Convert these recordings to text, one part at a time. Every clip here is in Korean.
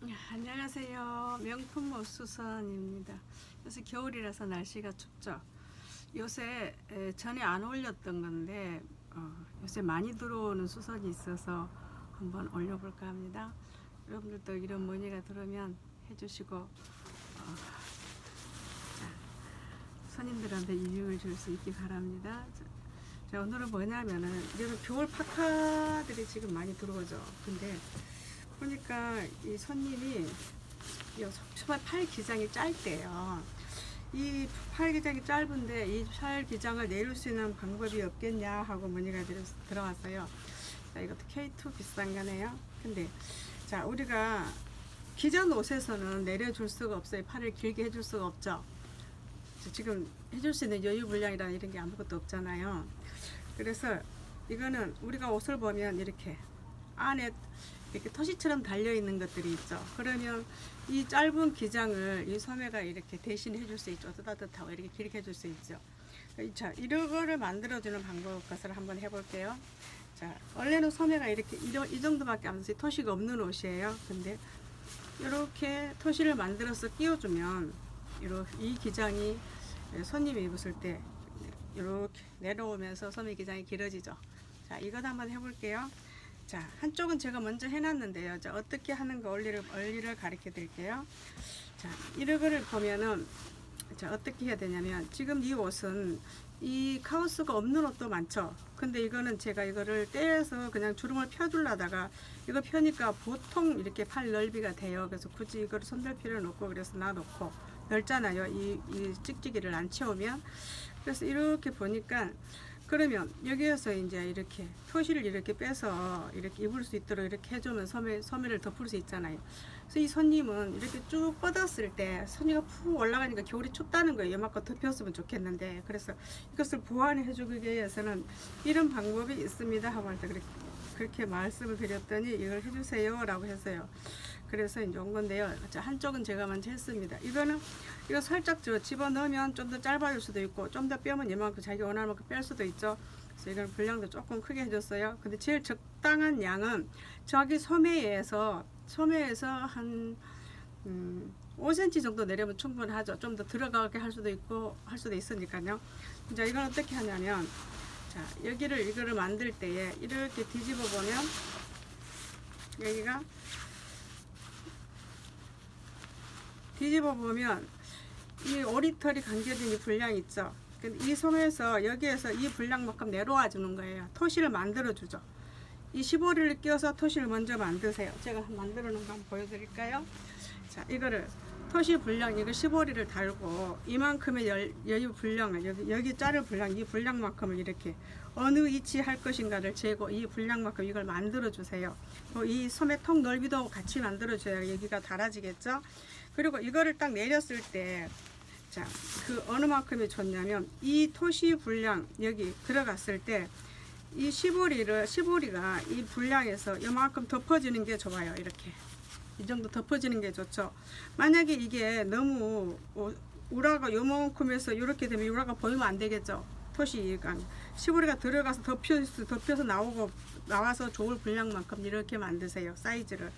안녕하세요. 명품 옷수선입니다. 요새 겨울이라서 날씨가 춥죠. 요새 전에 안 올렸던 건데 요새 많이 들어오는 수선이 있어서 한번 올려볼까 합니다. 여러분들도 이런 문의가 들으면 해주시고 손님들한테 이익을 줄 수 있기 바랍니다. 자, 오늘은 뭐냐면은 이런 겨울 파카들이 지금 많이 들어오죠. 근데 보니까 이 손님이 정말 팔 기장이 짧대요. 이 팔 기장이 짧은데 이 팔 기장을 내릴 수 있는 방법이 없겠냐 하고 문의가 들어왔어요. 자, 이것도 K2 비싼 거네요. 근데 자, 우리가 기존 옷에서는 내려줄 수가 없어요. 팔을 길게 해줄 수가 없죠. 지금 해줄 수 있는 여유 분량이라는 이런 게 아무것도 없잖아요. 그래서 이거는 우리가 옷을 보면 이렇게 안에 이렇게 토시처럼 달려 있는 것들이 있죠. 그러면 이 짧은 기장을 이 소매가 이렇게 대신 해줄 수 있죠. 따뜻하고 이렇게 길게 해줄 수 있죠. 자, 이런 거를 만들어주는 방법 것을 한번 해볼게요. 자, 원래는 소매가 이렇게 이 정도밖에 안 돼서 토시가 없는 옷이에요. 근데 이렇게 토시를 만들어서 끼워주면 이 기장이 손님이 입었을 때 이렇게 내려오면서 소매 기장이 길어지죠. 자, 이것 한번 해볼게요. 자, 한쪽은 제가 먼저 해놨는데요. 자, 어떻게 하는 거 원리를 가르쳐 드릴게요. 자, 이런 거를 보면은, 자, 어떻게 해야 되냐면, 지금 이 옷은 이 카우스가 없는 옷도 많죠. 근데 이거는 제가 이거를 떼서 그냥 주름을 펴주려다가 이거 펴니까 보통 이렇게 팔 넓이가 돼요. 그래서 굳이 이거를 손댈 필요는 없고, 그래서 놔놓고 넓잖아요. 이 찍찍이를 안 채우면. 그래서 이렇게 보니까, 그러면 여기에서 이제 이렇게 토시를 이렇게 빼서 이렇게 입을 수 있도록 이렇게 해주면 소매를 덮을 수 있잖아요. 그래서 이 손님은 이렇게 쭉 뻗었을 때 소매가 푹 올라가니까 겨울이 춥다는 거예요. 이만큼 덮였으면 좋겠는데, 그래서 이것을 보완해 주기 위해서는 이런 방법이 있습니다 하고 할 때 그렇게 말씀을 드렸더니 이걸 해주세요 라고 했어요. 그래서 이제 온 건데요. 자, 한쪽은 제가 먼저 했습니다. 이거 살짝 집어넣으면 좀 더 짧아질 수도 있고, 좀 더 빼면 이만큼 자기 원하는 만큼 뺄 수도 있죠. 그래서 이걸 분량도 조금 크게 해줬어요. 근데 제일 적당한 양은 자기 소매에서 한 5cm 정도 내려면 충분하죠. 좀 더 들어가게 할 수도 있고 할 수도 있으니까요. 자, 이건 어떻게 하냐면, 자, 이거를 만들 때에 이렇게 뒤집어 보면 여기가 뒤집어 보면 이 오리털이 감겨진 이 분량 있죠. 이 소매에서 여기에서 이 분량만큼 내려와 주는 거예요. 토시를 만들어 주죠. 이 15리를 끼워서 토시를 먼저 만드세요. 제가 만들어 놓은 거 한번 보여드릴까요? 자, 이거를 토시 분량 이거 15리를 달고 이만큼의 여유 분량을 여기 자를 분량 이 분량만큼을 이렇게 어느 위치 할 것인가를 재고 이 분량만큼 이걸 만들어 주세요. 이 소매 통 넓이도 같이 만들어 줘야 여기가 달아지겠죠. 그리고 이거를 딱 내렸을 때, 자, 그 어느 만큼이 좋냐면 이 토시 분량 여기 들어갔을 때 이 15리가 이 분량에서 이만큼 덮어지는 게 좋아요. 이렇게 이 정도 덮어지는 게 좋죠. 만약에 이게 너무 우라가 요만큼에서 이렇게 되면 우라가 보이면 안 되겠죠. 토시가 15리가 들어가서 덮여서 나와서 좋을 분량만큼 이렇게 만드세요. 사이즈를.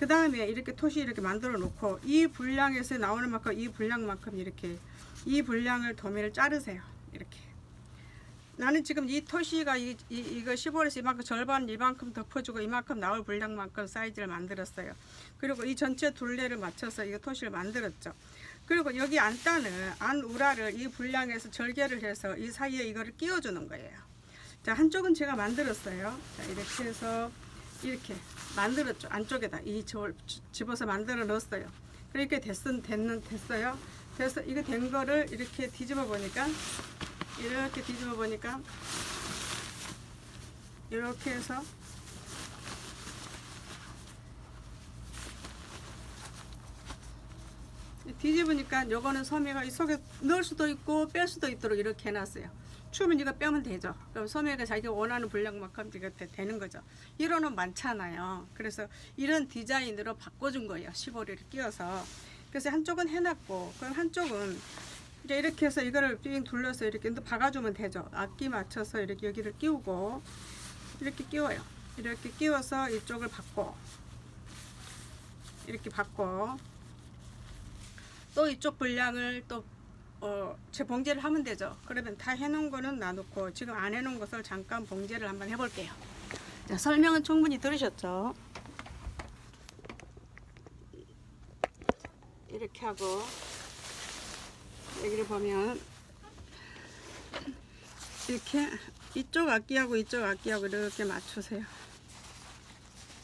그 다음에 이렇게 토시 이렇게 만들어 놓고 이 분량에서 나오는 만큼 이 분량만큼 이렇게 이 분량을 도매를 자르세요. 이렇게. 나는 지금 이 토시가 이거 15에서 이만큼 절반 이만큼 덮어주고 이만큼 나올 분량만큼 사이즈를 만들었어요. 그리고 이 전체 둘레를 맞춰서 이거 토시를 만들었죠. 그리고 여기 안 우라를 이 분량에서 절개를 해서 이 사이에 이거를 끼워주는 거예요. 자, 한쪽은 제가 만들었어요. 자, 이렇게 해서 이렇게 만들었죠. 안쪽에다 이 집어서 만들어 넣었어요. 그렇게 됐어요. 그래서 이거 된 거를 이렇게 뒤집어 보니까 이렇게 해서 뒤집으니까 요거는 소매가 이 속에 넣을 수도 있고 뺄 수도 있도록 이렇게 해놨어요. 추우면 이거 빼면 되죠. 그럼 소매가 자기가 원하는 분량만큼 이거 되는 거죠. 이런 옷 많잖아요. 그래서 이런 디자인으로 바꿔준 거예요. 15리를 끼워서. 그래서 한쪽은 해놨고, 그럼 한쪽은 이제 이렇게 해서 이거를 삥 둘러서 이렇게 박아주면 되죠. 앞뒤 맞춰서 이렇게 여기를 끼우고 이렇게 끼워요. 이렇게 끼워서 이쪽을 받고 이렇게 받고 또 이쪽 분량을 또 제 봉제를 하면 되죠. 그러면 다 해놓은 거는 놔놓고 지금 안 해놓은 것을 잠깐 봉제를 한번 해볼게요. 자, 설명은 충분히 들으셨죠? 이렇게 하고 여기를 보면 이렇게 이쪽 악기하고 이쪽 악기하고 이렇게 맞추세요.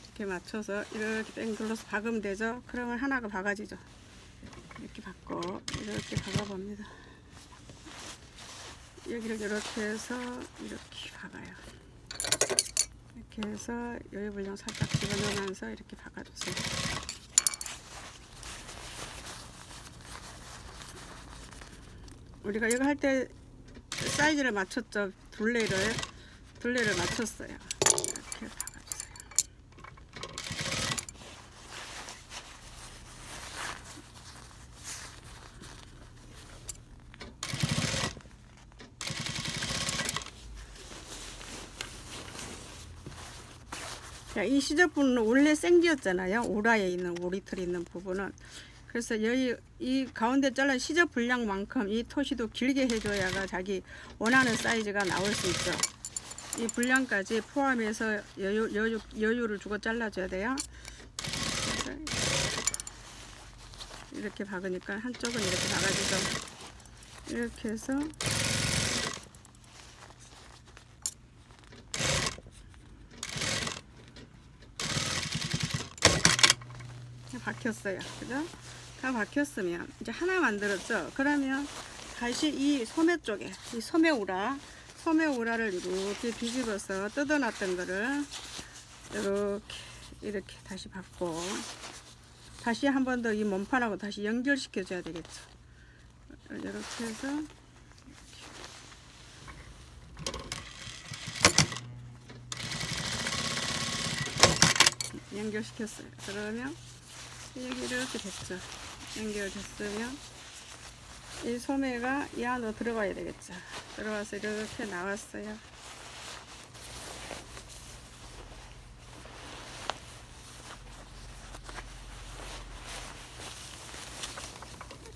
이렇게 맞춰서 이렇게 뺑 둘러서 박으면 되죠. 그러면 하나가 박아지죠. 이렇게 박고 이렇게 박아봅니다. 여기를 이렇게 해서 이렇게 박아요. 이렇게 해서 여기 분량 살짝 집어넣으면서 이렇게 박아주세요. 우리가 이거 할 때 사이즈를 맞췄죠. 둘레를 맞췄어요. 이렇게 박아주세요. 자, 이 시접부는 원래 생지였잖아요. 우라에 있는 오리털이 있는 부분은. 그래서 여기 이 가운데 잘라 시접 분량만큼 이 토시도 길게 해줘야가 자기 원하는 사이즈가 나올 수 있죠. 이 분량까지 포함해서 여유를 주고 잘라줘야 돼요. 이렇게 박으니까 한쪽은 이렇게 박아주죠. 이렇게 해서 박혔어요. 그죠? 다 박혔으면 이제 하나 만들었죠. 그러면 다시 이 소매 쪽에 이 소매우라를 이렇게 뒤집어서 뜯어놨던 거를 이렇게 다시 박고 다시 한 번 더 이 몸판하고 다시 연결시켜 줘야 되겠죠. 이렇게 해서 연결시켰어요. 그러면 여기 이렇게 됐죠. 연결됐으면 이 소매가 이 안으로 들어가야 되겠죠. 들어와서 이렇게 나왔어요.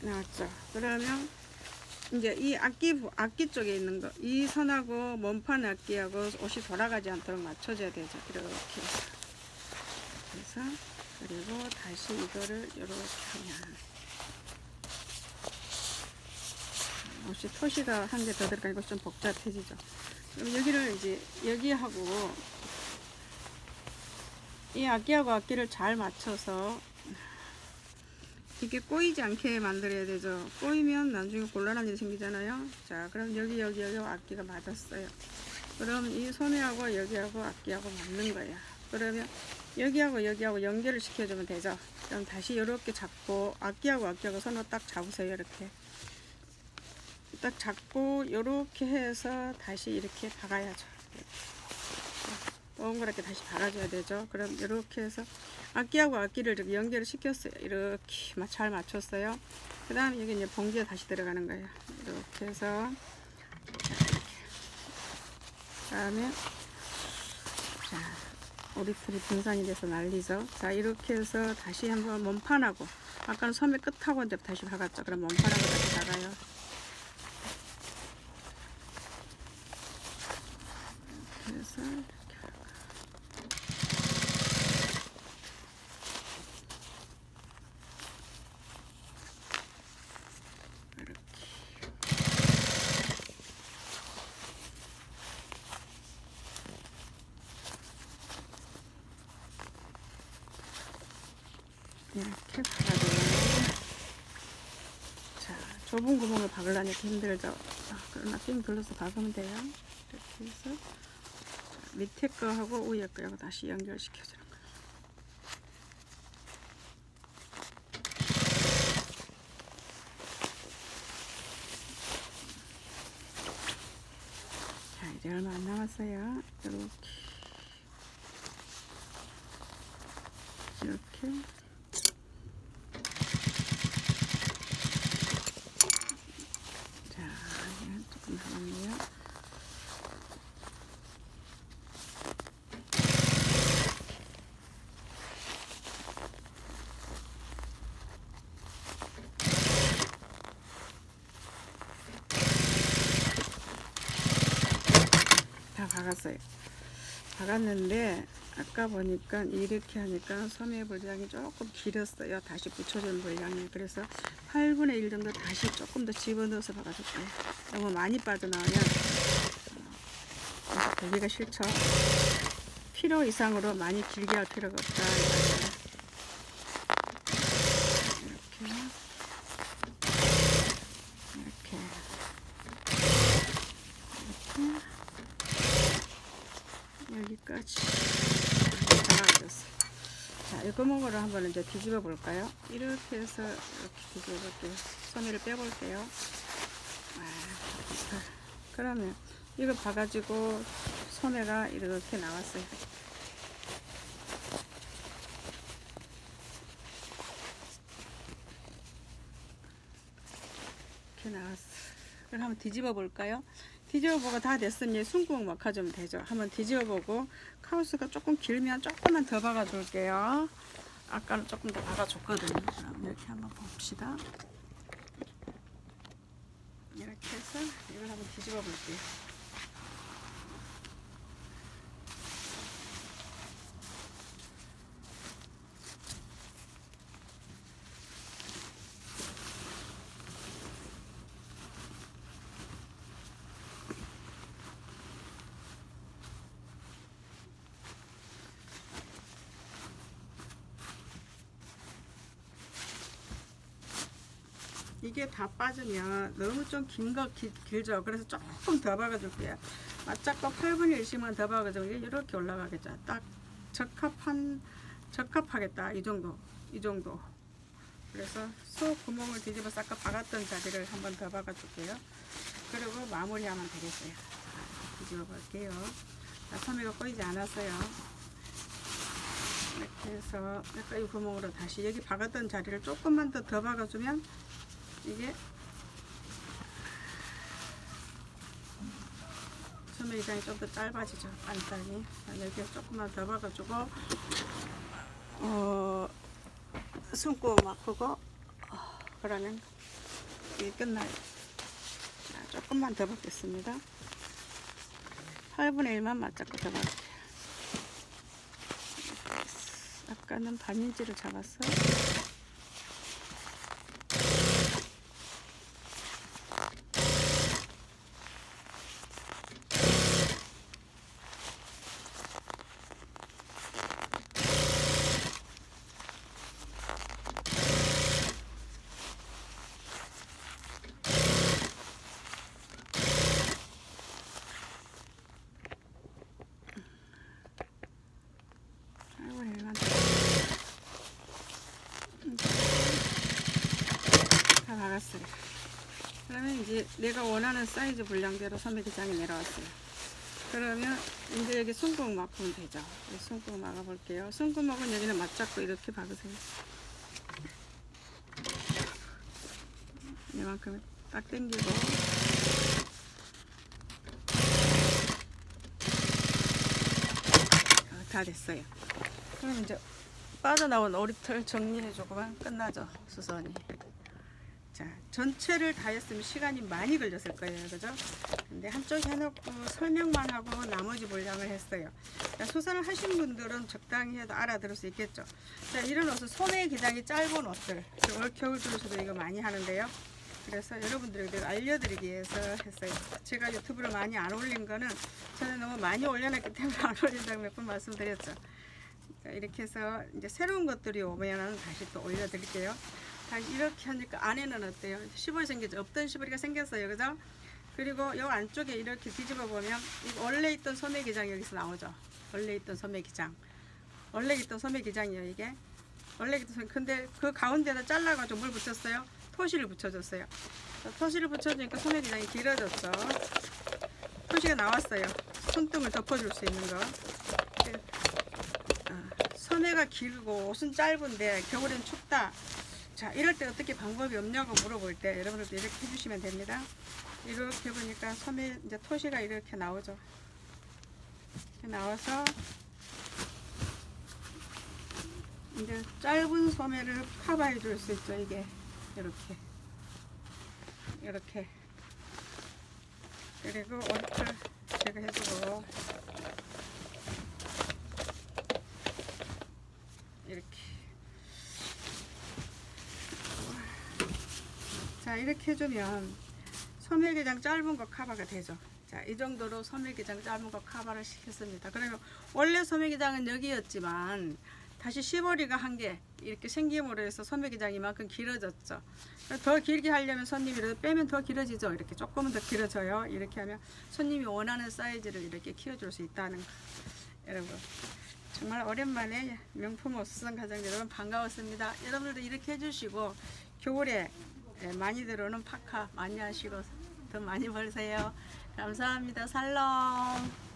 나왔죠. 그러면 이제 이 악기 쪽에 있는 거, 이 선하고 몸판 악기하고 옷이 돌아가지 않도록 맞춰줘야 되죠. 이렇게 해서 그리고 다시 이거를 이렇게 하면 옷이 토시가 한 개 더 들어가니까 좀 복잡해지죠. 그럼 여기를 이제 여기하고 이 악기하고 악기를 잘 맞춰서 이게 꼬이지 않게 만들어야 되죠. 꼬이면 나중에 곤란한 일이 생기잖아요. 자, 그럼 여기 악기가 맞았어요. 그럼 이 소매하고 여기하고 악기하고 맞는 거예요. 그러면 여기하고 연결을 시켜주면 되죠. 그럼 다시 이렇게 잡고 악기하고 손으로 딱 잡으세요. 이렇게 딱 잡고 이렇게 해서 다시 이렇게 박아야죠. 동그랗게 다시 박아줘야 되죠. 그럼 이렇게 해서 악기하고 악기를 이렇게 연결을 시켰어요. 이렇게 잘 맞췄어요. 그 다음에 여기 이제 봉지에 다시 들어가는 거예요. 이렇게 해서 그 다음에 자, 오리털이 분산이 돼서 난리죠. 자, 이렇게 해서 다시 한번 몸판하고 아까는 소매 끝하고 이제 다시 박았죠. 그럼 몸판하고 다시 박아요. 그래서 이렇게 박아줘요. 자, 좁은 구멍을 박으려니까 힘들죠. 그러나 삥 둘러서 박으면 돼요. 이렇게 해서 밑에 거하고 위에 거하고 다시 연결시켜주는 거예요. 자, 이제 얼마 안 남았어요. 이렇게 자, 조금 남았네요. 박았어요. 박았는데 아까 보니까 이렇게 하니까 소매 분량이 조금 길었어요. 다시 붙여준 분량이. 그래서 8분의 1 정도 다시 조금 더 집어넣어서 박아줄게요. 너무 많이 빠져나오면 보기가 싫죠. 필요 이상으로 많이 길게 할 필요가 없다. 여기까지 잘라졌어. 자, 이 구멍으로 한번 이제 뒤집어 볼까요? 이렇게 해서 이렇게 뒤집어 볼게요. 소매를 빼볼게요. 그러면 이거 봐가지고 소매가 이렇게 나왔어요. 이렇게 나왔어. 그럼 한번 뒤집어 볼까요? 뒤집어 보고 다 됐으면 숨구멍 막아주면 되죠. 한번 뒤집어 보고 카우스가 조금 길면 조금만 더 박아 줄게요. 아까는 조금 더 박아 줬거든요. 그럼 이렇게 한번 봅시다. 이렇게 해서 이걸 한번 뒤집어 볼게요. 이게 다 빠지면 너무 좀 길죠. 그래서 조금 더 박아줄게요. 맞잡고 8분의 1씩만 더 박아주면 이렇게 올라가겠죠. 딱 적합하겠다. 이 정도. 그래서 속 구멍을 뒤집어서 아까 박았던 자리를 한번 더 박아줄게요. 그리고 마무리하면 되겠어요. 뒤집어 볼게요. 소매가 꼬이지 않았어요. 이렇게 해서 아까 이 구멍으로 다시 여기 박았던 자리를 조금만 더 박아주면 이게 소매 기장이 좀 더 짧아지죠. 안단이. 이렇게 조금만 더 박아주고 숨구멍 막고 그러면 이게 끝나요. 자, 조금만 더 박겠습니다. 8분의 1만 맞잡고 더 박을게요. 아까는 반인치를 잡았어. 다 박았어요. 그러면 이제 내가 원하는 사이즈 분량대로 소매 기장이 내려왔어요. 그러면 이제 여기 숨구멍 막으면 되죠. 숨구멍 막아 볼게요. 숨구멍은 여기는 맞잡고 이렇게 박으세요. 이만큼 딱 당기고 다 됐어요. 그럼 이제 빠져나온 오리털 정리해주고만 끝나죠. 수선이. 자, 전체를 다 했으면 시간이 많이 걸렸을 거예요. 그죠? 근데 한쪽에 해놓고 설명만 하고 나머지 분량을 했어요. 자, 수선을 하신 분들은 적당히 해도 알아들을 수 있겠죠. 자, 이런 옷은 소매 기장이 짧은 옷들, 올 겨울 중에서도 이거 많이 하는데요. 그래서 여러분들에게 알려드리기 위해서 했어요. 제가 유튜브를 많이 안 올린 거는 저는 너무 많이 올려놨기 때문에 안 올린다고 몇 번 말씀드렸죠. 자, 이렇게 해서 이제 새로운 것들이 오면은 다시 또 올려드릴게요. 다 이렇게 하니까 안에는 어때요? 시벌이 생기죠? 없던 시벌이가 생겼어요. 그죠? 그리고 이 안쪽에 이렇게 뒤집어 보면 원래 있던 소매 기장이 여기서 나오죠. 원래 있던 소매 기장. 원래 있던 소매 기장이에요, 이게. 원래 있던 소매. 근데 그 가운데다 잘라가지고 뭘 붙였어요? 토시를 붙여줬어요. 토시를 붙여주니까 소매 기장이 길어졌죠. 토시가 나왔어요. 손등을 덮어줄 수 있는 거. 소매가 길고 옷은 짧은데 겨울엔 춥다. 자, 이럴 때 어떻게 방법이 없냐고 물어볼 때 여러분들도 이렇게 해주시면 됩니다. 이렇게 보니까 소매 이제 토시가 이렇게 나오죠. 이렇게 나와서 이제 짧은 소매를 커버해 줄 수 있죠. 이게 이렇게 그리고 오리털 제가 해주고 자, 이렇게 해주면 소매기장 짧은 거 커버가 되죠. 자, 이 정도로 소매기장 짧은 거 커버를 시켰습니다. 그러면 원래 소매기장은 여기였지만 다시 시보리가 한 개 이렇게 생김으로 해서 소매기장이 이만큼 길어졌죠. 더 길게 하려면 손님이 이렇게 빼면 더 길어지죠. 이렇게 조금은 더 길어져요. 이렇게 하면 손님이 원하는 사이즈를 이렇게 키워줄 수 있다는 거. 여러분 정말 오랜만에 명품 옷 수선 가정 여러분 반가웠습니다. 여러분들도 이렇게 해주시고 겨울에 많이 들어오는 파카 많이 하시고 더 많이 벌세요. 감사합니다. 살롱.